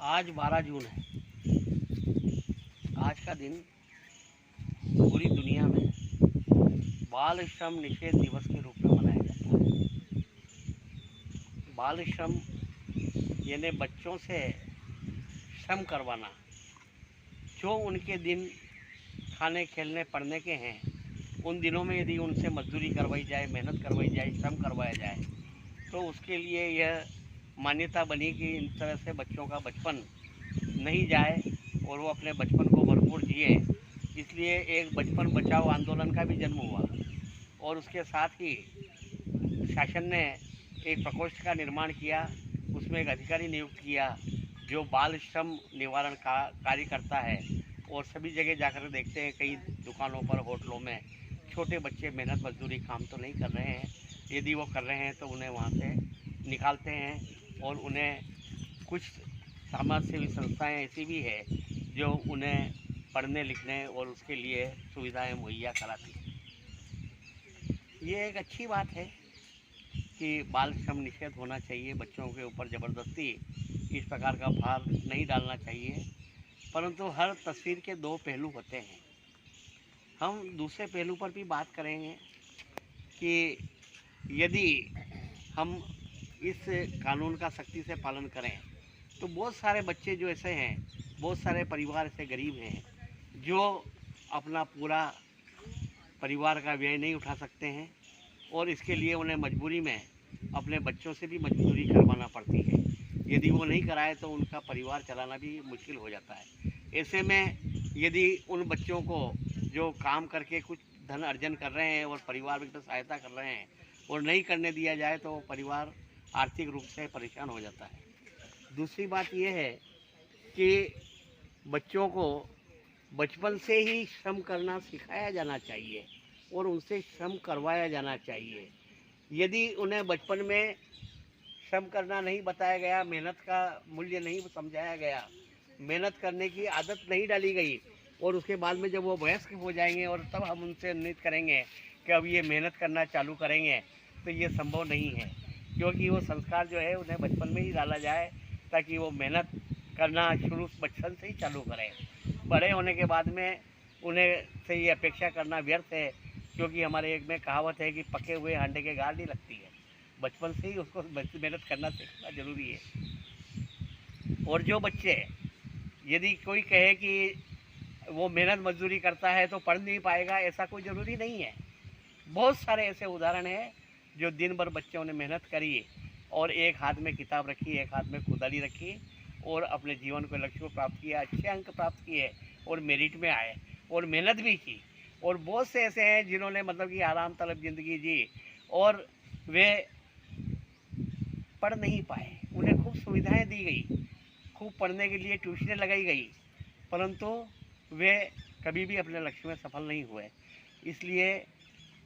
आज 12 जून है। आज का दिन पूरी दुनिया में बाल श्रम निषेध दिवस के रूप में मनाया जाता है। बाल श्रम यानी बच्चों से श्रम करवाना, जो उनके दिन खाने खेलने पढ़ने के हैं उन दिनों में यदि उनसे मजदूरी करवाई जाए, मेहनत करवाई जाए, श्रम करवाया जाए तो उसके लिए यह मान्यता बनी कि इन तरह से बच्चों का बचपन नहीं जाए और वो अपने बचपन को भरपूर जिए। इसलिए एक बचपन बचाओ आंदोलन का भी जन्म हुआ और उसके साथ ही शासन ने एक प्रकोष्ठ का निर्माण किया, उसमें एक अधिकारी नियुक्त किया जो बाल श्रम निवारण का कार्य करता है। और सभी जगह जाकर देखते हैं, कई दुकानों पर, होटलों में छोटे बच्चे मेहनत मजदूरी काम तो नहीं कर रहे हैं, यदि वो कर रहे हैं तो उन्हें वहाँ से निकालते हैं और उन्हें कुछ समाज सेवी संस्थाएं ऐसी भी है जो उन्हें पढ़ने लिखने और उसके लिए सुविधाएं मुहैया कराती हैं। ये एक अच्छी बात है कि बाल श्रम निषेध होना चाहिए, बच्चों के ऊपर ज़बरदस्ती इस प्रकार का भार नहीं डालना चाहिए। परंतु हर तस्वीर के दो पहलू होते हैं। हम दूसरे पहलू पर भी बात करेंगे कि यदि हम इस कानून का सख्ती से पालन करें तो बहुत सारे बच्चे जो ऐसे हैं, बहुत सारे परिवार ऐसे गरीब हैं जो अपना पूरा परिवार का व्यय नहीं उठा सकते हैं और इसके लिए उन्हें मजबूरी में अपने बच्चों से भी मजदूरी करवाना पड़ती है। यदि वो नहीं कराए तो उनका परिवार चलाना भी मुश्किल हो जाता है। ऐसे में यदि उन बच्चों को जो काम करके कुछ धन अर्जन कर रहे हैं और परिवार में सहायता कर रहे हैं और नहीं करने दिया जाए तो परिवार आर्थिक रूप से परेशान हो जाता है। दूसरी बात यह है कि बच्चों को बचपन से ही श्रम करना सिखाया जाना चाहिए और उनसे श्रम करवाया जाना चाहिए। यदि उन्हें बचपन में श्रम करना नहीं बताया गया, मेहनत का मूल्य नहीं समझाया गया, मेहनत करने की आदत नहीं डाली गई और उसके बाद में जब वो वयस्क हो जाएंगे और तब हम उनसे उम्मीद करेंगे कि अब ये मेहनत करना चालू करेंगे, तो ये संभव नहीं है। क्योंकि वो संस्कार जो है उन्हें बचपन में ही डाला जाए ताकि वो मेहनत करना शुरू बचपन से ही चालू करें। बड़े होने के बाद में उन्हें से ये अपेक्षा करना व्यर्थ है, क्योंकि हमारे एक में कहावत है कि पके हुए हांडे के गाड़ नहीं लगती है। बचपन से ही उसको मेहनत करना सीखना जरूरी है। और जो बच्चे, यदि कोई कहे कि वो मेहनत मजदूरी करता है तो पढ़ नहीं पाएगा, ऐसा कोई ज़रूरी नहीं है। बहुत सारे ऐसे उदाहरण हैं जो दिन भर बच्चों ने मेहनत करी और एक हाथ में किताब रखी, एक हाथ में कुदाली रखी और अपने जीवन को लक्ष्य को प्राप्त किया, अच्छे अंक प्राप्त किए और मेरिट में आए और मेहनत भी की। और बहुत से ऐसे हैं जिन्होंने मतलब कि आराम तलब ज़िंदगी जी और वे पढ़ नहीं पाए। उन्हें खूब सुविधाएं दी गई, खूब पढ़ने के लिए ट्यूशनें लगाई गई, परंतु वे कभी भी अपने लक्ष्य में सफल नहीं हुए। इसलिए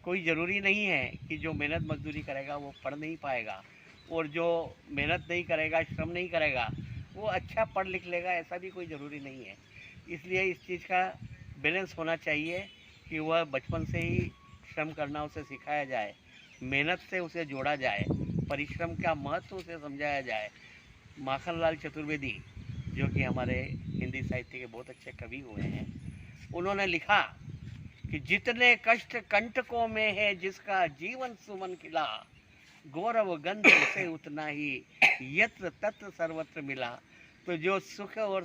कोई ज़रूरी नहीं है कि जो मेहनत मजदूरी करेगा वो पढ़ नहीं पाएगा और जो मेहनत नहीं करेगा, श्रम नहीं करेगा, वो अच्छा पढ़ लिख लेगा, ऐसा भी कोई ज़रूरी नहीं है। इसलिए इस चीज़ का बैलेंस होना चाहिए कि वह बचपन से ही श्रम करना उसे सिखाया जाए, मेहनत से उसे जोड़ा जाए, परिश्रम का महत्व उसे समझाया जाए। माखनलाल चतुर्वेदी, जो कि हमारे हिंदी साहित्य के बहुत अच्छे कवि हुए हैं, उन्होंने लिखा कि जितने कष्ट कंटकों में है जिसका जीवन सुमन खिला, गौरव गंध उसे उतना ही यत्र तत्र सर्वत्र मिला। तो जो सुख और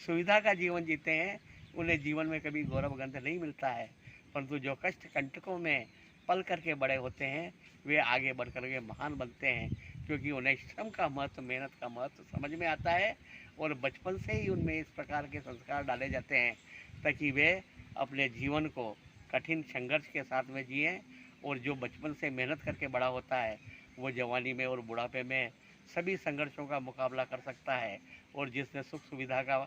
सुविधा का जीवन जीते हैं उन्हें जीवन में कभी गौरव गंध नहीं मिलता है, परंतु जो कष्ट कंटकों में पल करके बड़े होते हैं वे आगे बढ़ कर के महान बनते हैं, क्योंकि उन्हें श्रम का महत्व, मेहनत का महत्व समझ में आता है और बचपन से ही उनमें इस प्रकार के संस्कार डाले जाते हैं ताकि वे अपने जीवन को कठिन संघर्ष के साथ में जिएं। और जो बचपन से मेहनत करके बड़ा होता है वो जवानी में और बुढ़ापे में सभी संघर्षों का मुकाबला कर सकता है। और जिसने सुख सुविधा का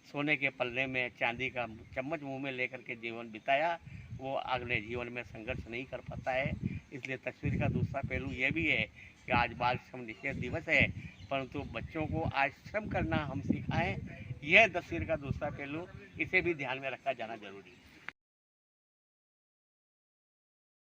सोने के पल्ले में चांदी का चम्मच मुंह में लेकर के जीवन बिताया वो अगले जीवन में संघर्ष नहीं कर पाता है। इसलिए तस्वीर का दूसरा पहलू ये भी है कि आज बाल श्रम निषेध दिवस है, परंतु बच्चों को आज श्रम करना हम सिखाएं, यह तस्वीर का दूसरा पहलू, इसे भी ध्यान में रखा जाना जरूरी है।